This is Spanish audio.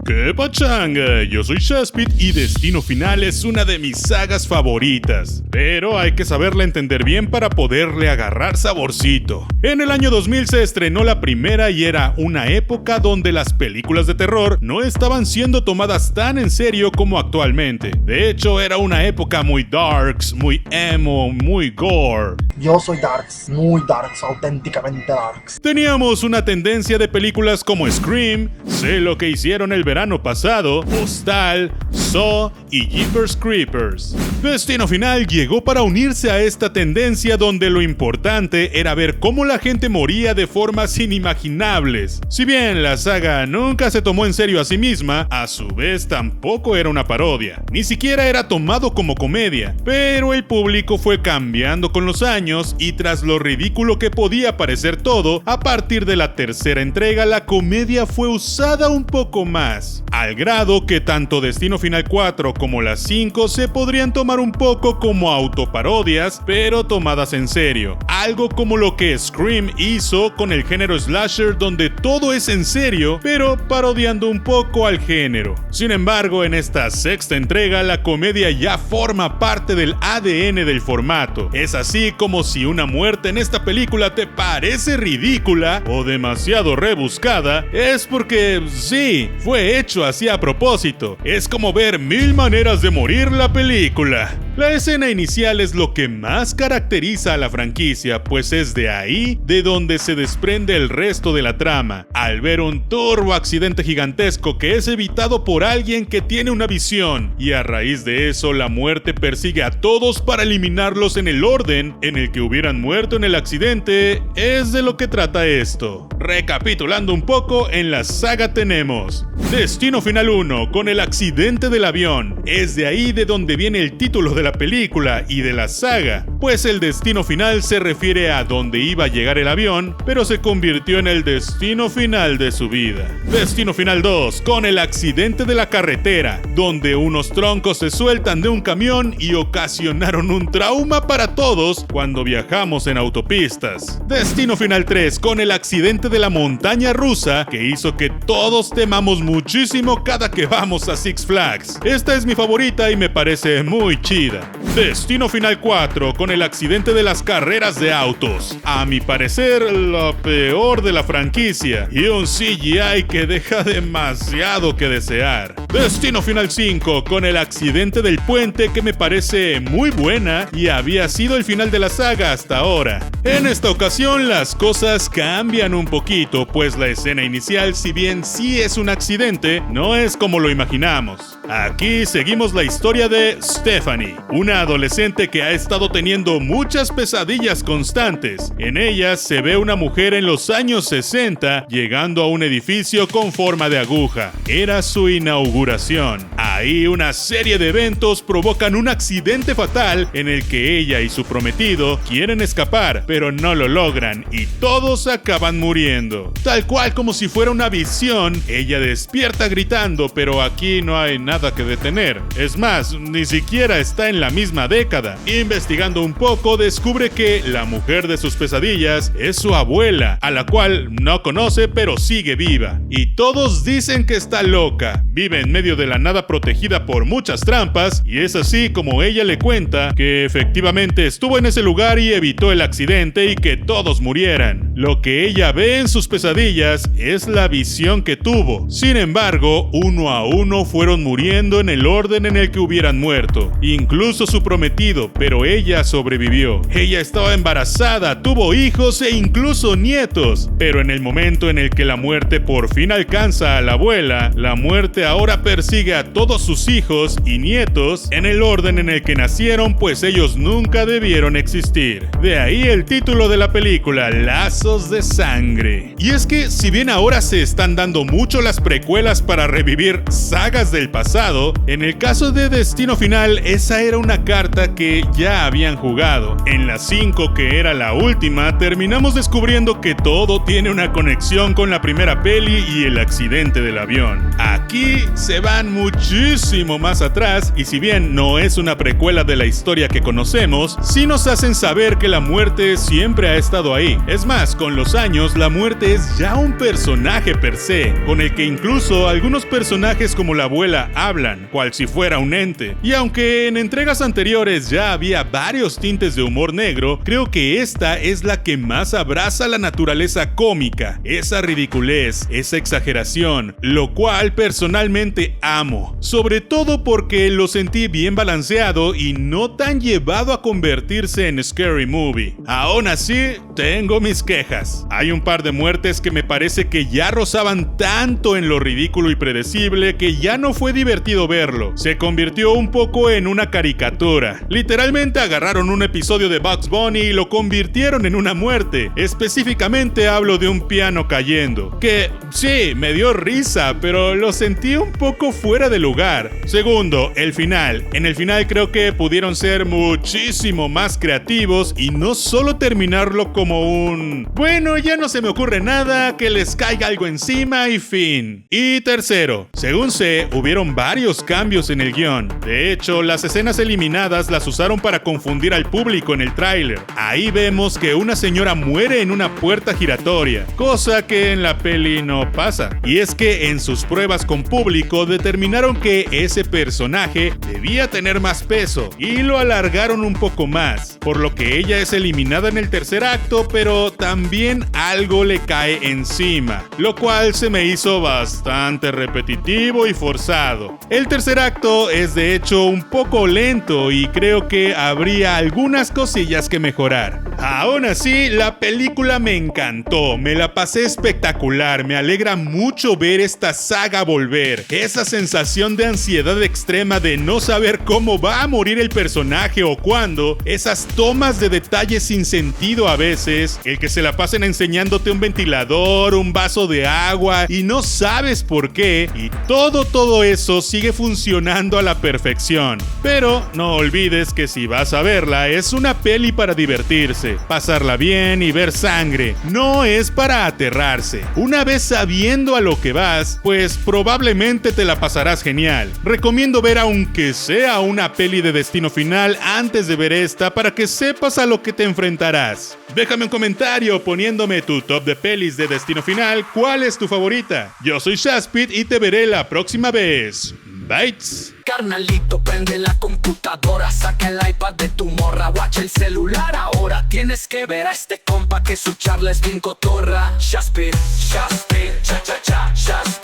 ¡Qué pachanga! Yo soy Shaspit y Destino Final es una de mis sagas favoritas. Pero hay que saberla entender bien para poderle agarrar saborcito. En el año 2000 se estrenó la primera y era una época donde las películas de terror no estaban siendo tomadas tan en serio como actualmente. De hecho, era una época muy darks, muy emo, muy gore. Yo soy darks, muy darks, auténticamente darks. Teníamos una tendencia de películas como Scream, Sé lo que hicieron el verano pasado, Hostal, Saw y Jeepers Creepers. Destino Final llegó para unirse a esta tendencia donde lo importante era ver cómo la gente moría de formas inimaginables. Si bien la saga nunca se tomó en serio a sí misma, a su vez tampoco era una parodia, ni siquiera era tomado como comedia, pero el público fue cambiando con los años y tras lo ridículo que podía parecer todo, a partir de la tercera entrega la comedia fue usada un poco más, al grado que tanto Destino Final 4 como las 5 se podrían tomar un poco como autoparodias, pero tomadas en serio, algo como lo que Scream hizo con el género slasher donde todo es en serio, pero parodiando un poco al género. Sin embargo, en esta sexta entrega la comedia ya forma parte del ADN del formato. Es así como si una muerte en esta película te parece ridícula o demasiado rebuscada, es porque sí, fue hecho así a propósito. Es como ver Mil maneras de morir la película. La escena inicial es lo que más caracteriza a la franquicia, pues es de ahí de donde se desprende el resto de la trama, al ver un turbo accidente gigantesco que es evitado por alguien que tiene una visión, y a raíz de eso la muerte persigue a todos para eliminarlos en el orden en el que hubieran muerto en el accidente. Es de lo que trata esto. Recapitulando un poco, en la saga tenemos Destino Final 1 con el accidente del avión. Es de ahí de donde viene el título de la película y de la saga, pues el destino final se refiere a donde iba a llegar el avión, pero se convirtió en el destino final de su vida. Destino Final 2 con el accidente de la carretera, donde unos troncos se sueltan de un camión y ocasionaron un trauma para todos cuando viajamos en autopistas. Destino Final 3 con el accidente de la montaña rusa que hizo que todos temamos muchísimo cada que vamos a Six Flags. Esta es mi favorita y me parece muy chida. Destino Final 4 con el accidente de las carreras de autos. A mi parecer, lo peor de la franquicia y un CGI que deja demasiado que desear. Destino Final 5 con el accidente del puente que me parece muy buena y había sido el final de la saga hasta ahora. En esta ocasión las cosas cambian un poquito, pues la escena inicial, si bien sí es un accidente, no es como lo imaginamos. Aquí seguimos la historia de Stephanie, una adolescente que ha estado teniendo muchas pesadillas constantes. En ellas se ve una mujer en los años 60 llegando a un edificio con forma de aguja. Era su inauguración. Ahí una serie de eventos provocan un accidente fatal en el que ella y su prometido quieren escapar, pero no lo logran y todos acaban muriendo. Tal cual como si fuera una visión, ella despierta gritando, pero aquí no hay nada que detener. Es más, ni siquiera está en la misma década. Investigando un poco, descubre que la mujer de sus pesadillas es su abuela, a la cual no conoce pero sigue viva. Y todos dicen que está loca. Vive en medio de la nada protegida por muchas trampas y es así como ella le cuenta que efectivamente estuvo en ese lugar y evitó el accidente y que todos murieran. Lo que ella ve en sus pesadillas es la visión que tuvo. Sin embargo, uno a uno fueron muriendo en el orden en el que hubieran muerto, incluso su prometido, pero ella sobrevivió. Ella estaba embarazada, tuvo hijos e incluso nietos, pero en el momento en el que la muerte por fin alcanza a la abuela, la muerte ahora persigue a todos sus hijos y nietos en el orden en el que nacieron, pues ellos nunca debieron existir. De ahí el título de la película, Lazos de Sangre. Y es que si bien ahora se están dando mucho las precuelas para revivir sagas del pasado, en el caso de Destino Final esa era una carta que ya habían jugado. En la 5, que era la última, terminamos descubriendo que todo tiene una conexión con la primera peli y el accidente del avión. Aquí se van muchísimo más atrás y si bien no es una precuela de la historia que conocemos, sí nos hacen saber que la muerte siempre ha estado ahí. Es más, con los años la muerte es ya un personaje per se, con el que incluso algunos personajes como la abuela hablan, cual si fuera un ente. Y aunque en entregas anteriores ya había varios tintes de humor negro, creo que esta es la que más abraza la naturaleza cómica, esa ridiculez, esa exageración, lo cual personalmente amo, sobre todo porque lo sentí bien balanceado y no tan llevado a convertirse en Scary Movie. Aún así, tengo mis quejas. Hay un par de muertes que me parece que ya rozaban tanto en lo ridículo y predecible que ya no fue divertido verlo. Se convirtió un poco en una caricatura. Literalmente agarraron un episodio de Bugs Bunny y lo convirtieron en una muerte. Específicamente hablo de un piano cayendo, que sí, me dio risa, pero lo sentí un poco fuera de lugar. Segundo, el final. En el final creo que pudieron ser muchísimo más creativos y no solo terminarlo como un bueno, ya no se me ocurre nada, que les caiga algo encima y fin. Y tercero, según sé, hubieron varios cambios en el guión. De hecho, las escenas eliminadas las usaron para confundir al público en el tráiler. Ahí vemos que una señora muere en una puerta giratoria, cosa que en la peli no pasa. Y es que en sus pruebas con público determinaron que ese personaje debía tener más peso y lo alargaron un poco más, por lo que ella es eliminada en el tercer acto, pero también algo le cae encima, lo cual se me hizo bastante repetitivo y forzado. El tercer acto es de hecho un poco lento y creo que habría algunas cosillas que mejorar. Aún así, la película me encantó, me la pasé espectacular, me alegra mucho ver esta saga volver. Esa sensación de ansiedad extrema de no saber cómo va a morir el personaje o cuándo, esas tomas de detalles sin sentido a veces, el que se la pasen enseñándote un ventilador, un vaso de agua y no sabes por qué, y todo eso sigue funcionando a la perfección. Pero no olvides que si vas a verla, es una peli para divertirse, pasarla bien y ver sangre, no es para aterrarse. Una vez sabiendo a lo que vas, pues probablemente te la pasarás genial. Recomiendo ver aunque sea una peli de Destino Final antes de ver esta para que sepas a lo que te enfrentarás. Déjame un comentario poniéndome tu top de pelis de Destino Final, ¿cuál es tu favorita? Yo soy Shaspit y te veré la próxima vez. Bites. Carnalito, prende la computadora, saca el iPad de tu morra, watch el celular ahora. Tienes que ver a este compa que su charla es bien cotorra. Shaspit, Shaspit, cha cha cha, Shaspit.